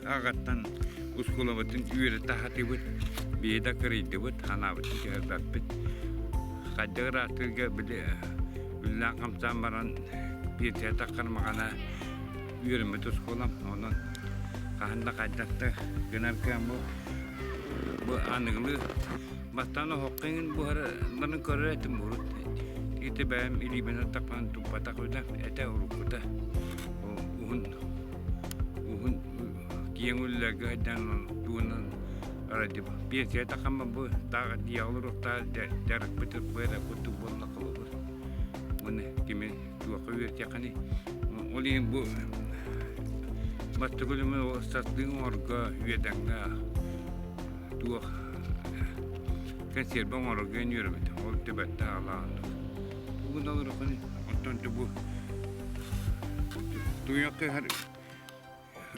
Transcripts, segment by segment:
Ağattan uskulavatın üyre tahati bit biyeda karıydı bit hanavatın kehirdat bit kadıgır atılga bile üllan kamsamaran bir tetakkan makana üyremet uskulam onun kahanda kaydakta gönarken bu anıglı bastana hokkinin bu haraların körüretim burut iti benim ilibine takman tumpatak udah ete urukuda uhun yang ulaga dan tunan aradi biasa tak kama bu tak dia urut tak jarak betul pada kutubun nak kabur mana kami dua kali cakap ni oleh bu betul mana satu orga wiedangga dua kan siapa orga ni orang betul orang tiba taala bu nak urut ni anton tu bu tu yang ke hari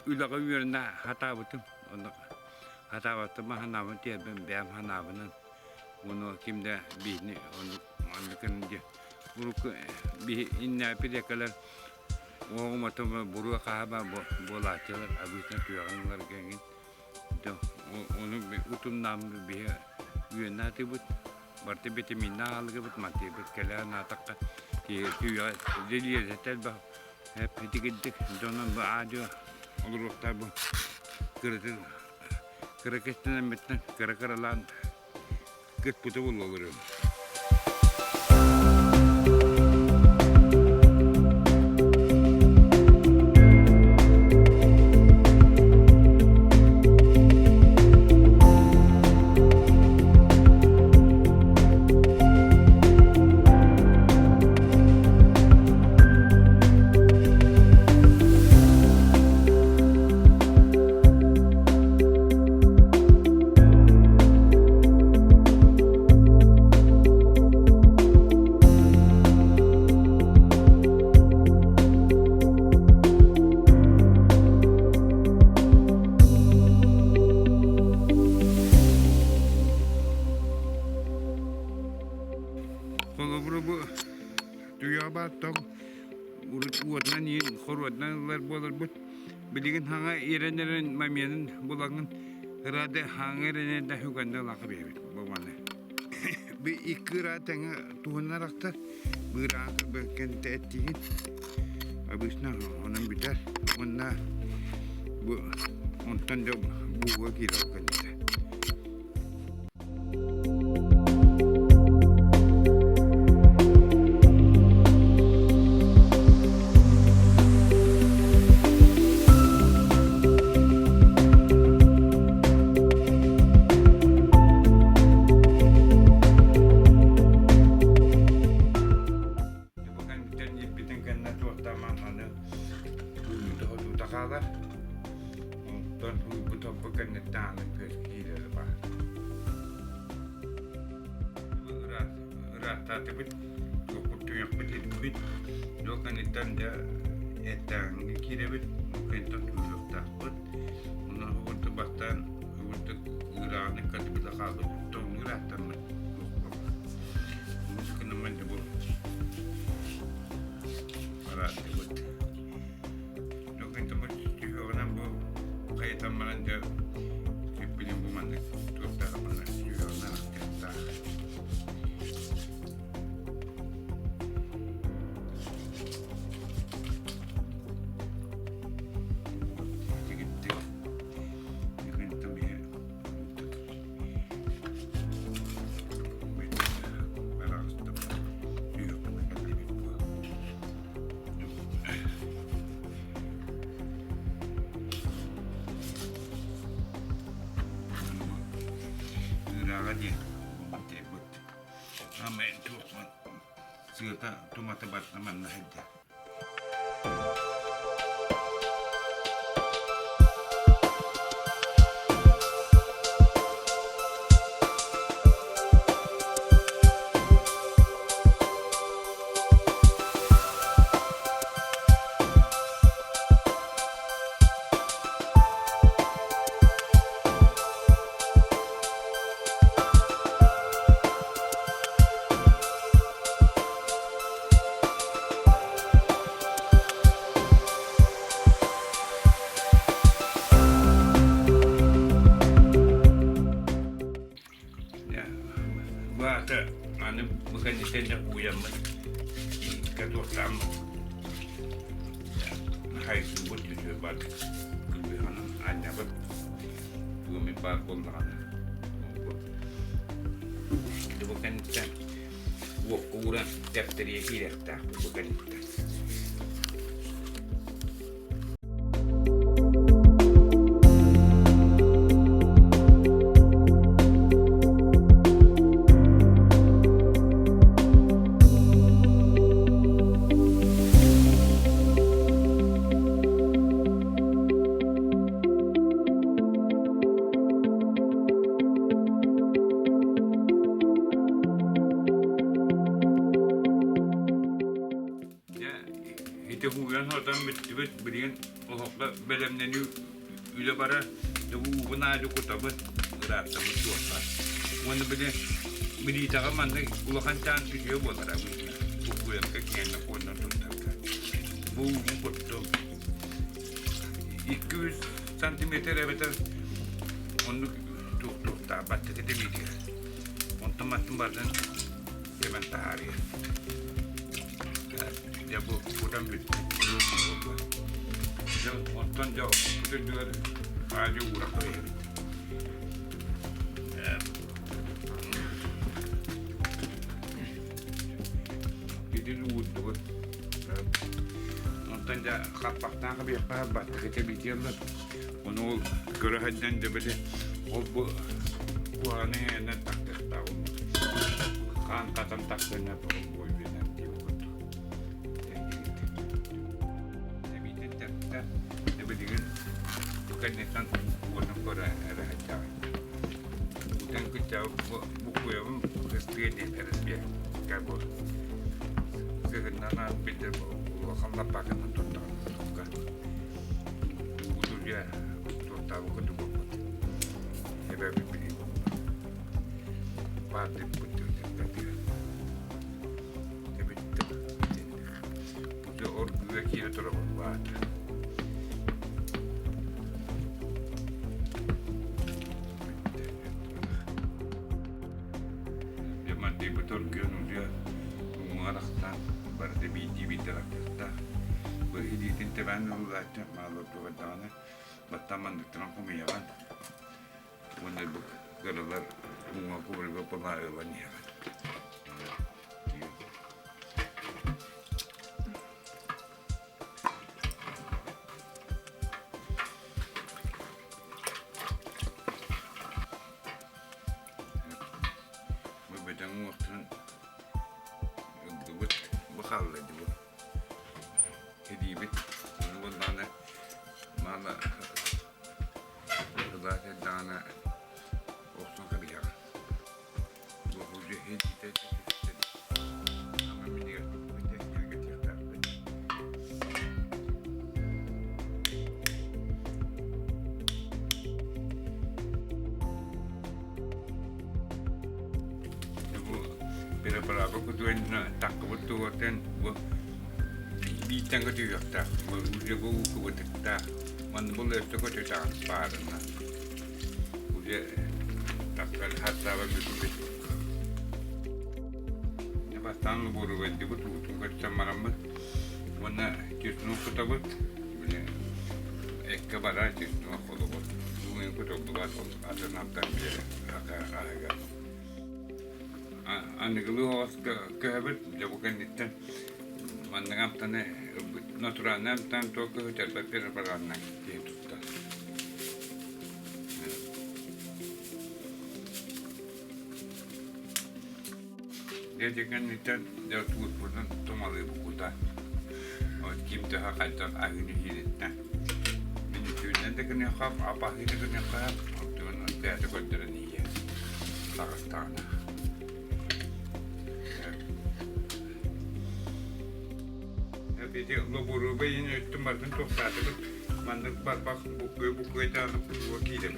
ulah kau nak hata betul, untuk hata betul mah hana betul biar hana benar, untuk kimda bini untuk kan dia, buruk bih inna pilih kalau orang macam buruk kahaba bola celah habisnya tujuan mereka ini, tu untuk utum nam bih uena tibut, berarti bete minal ke bet mati bet kalau natak tujuan jadi setel bah, petik jangan berajo. Agar waktu itu kerja metna kerja lan kerja putu bulu orang. Kalau berapa tujuh batang urut nani khorot nani ler belikan hanga iran mamian bulangan rada hanga iran dah hukan dah lak bebet bagaimana be ikra tengah tuhan rakta berak berken tetin habisnya orang bitar mana bu ontan jauh buah kira kan. Kalah, tuan betul pekan datang ke kiri lepas. Rata tapi dua kutu yang betul, dua kan ditanda datang ke kiri bet, mungkin tak dulu takut. Mana untuk bahkan untuk gerak dekat belakang betul gerak tamat. Mungkin nama dia bu, rata betul. Kayak tamaran dia pilih buman itu dalam mana juga nak kita. lagi tebut. Amen tuh cerita tuh mata bat teman aja. Bukan ditendang uyam kado sama hai sebut juga bad kebiasaan hanya ber dua mimpi kontra itu bukan kan buat kurang tiap teri kiri tak bukan itu. Itu hubungan hotan bet berian ohokla belemden üle bara da bu buna da kutabat gerak sama tuapa. Wana bede beri taka manda ulakan can video bolara bu yang kekien na kona tuntaka. Bu foto 200 cm beter onu tuh tabat tete video. Untuk matumbadan sebentar ya. Ya bu kurang bit belum jauh onton jauh kita juga aja urang tuh jadi lu tuh onton jah kapak tangkap ya bat kita bikin lah ono kerahan jadi obo kuane na tak tahu kan katan tak benar boy benar bukan tentang bukan orang raja. Bukan kita buku yang Kristen yang terbiak kabur. Kebenaran beda buku akan lapakan untuk kan. Buku dia untuk tahu kedua buku. Hebat beri. Parti betul tadi. Tapi buku orang juga kira terlalu berat. Betul kan dia mengarahkan berarti biji dalam kita berhidi tinteban lalu malu tu katanya bertaman di tengah kumiawan mana bergerak mengaku berpengalaman ya. Bedang waktu buat bakal juga jadi bit buat mana sudah dana waktu kerja buat udah hiji sama media berapa ketuan tak kebetulan kan di tengah tu ya tak udah gua kebetulan tak mana boleh tu kau tak par na udah tak harta begitu ni pasang baru begitu tu kita malam mana kita nak tahu boleh ekabara kita nak kalau tu yang kita buat ada nampak dia agak Ane kalau harus kehabis, jauh bukan itu. Mandang apa ni, natural ni, tanpa tu kita berperan itu. Gerçekten neden dört buradan tomalı bu kuda. O kim daha kadar aynı yerinde. Benim tüyden de kene kap, apa hile kene kap. Tüyden de koyduğun iyi. Sağıstana. Bir de loburu beyin üstüm bakın çok tatlı. Mandık bak bu köyde bu kıydı.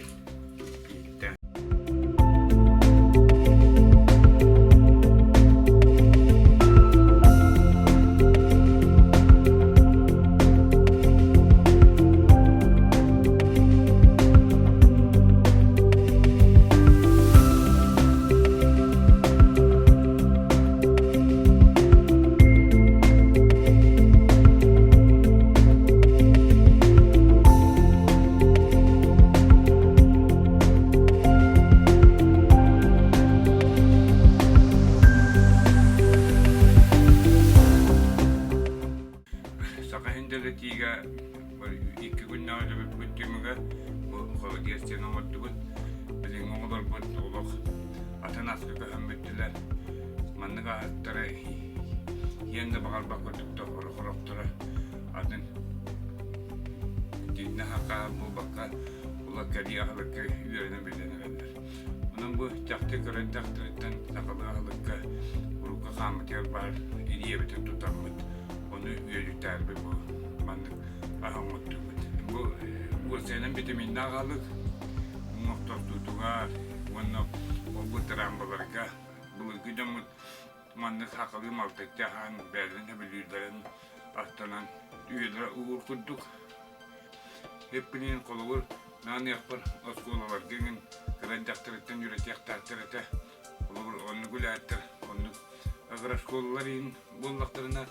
Tiga, iki günde önce bir bütçemize bu haladiyasyon amattığımız bizim oğullar bu oğlak atan askıda hem bütçüler manlık ağıtları yende bakar bakırdıkta horoktura adın dinle haka bu bakar ula kariye halıkı üzerine belirlenirler. Onun bu taktik öğrettikten sakalı halıkı urukka kamatiyar var idiye bütün tutamıt onu üyelikler bu mandık ahmet bu senin vitaminler aldık muhtar tutuğa bunu bu travmalarga bu gidiyor mandık hakalı maltık jahan belirlen habilirlerin artanan üyeler uğur kurduk hepinin kolu nane yapar oskolalar gelin kıracaktırıktan yürekyaktırıkta olur onu gülertir onu agaraskolaların bollaklarına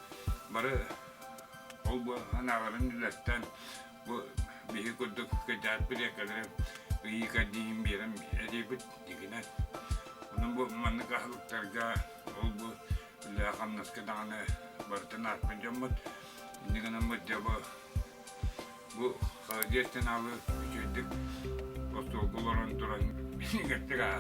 barı ol bu anaların ületten bu bir kurduk kıcat bir yakalarım iyi kadıyım birim edebit digine onun bu manlık ahlıklarga ol bu lakannas kadağını barıtan atmayacağım digine müdde bu haladiyasyon alı küçüldük o soğukların duran beni gittik ha.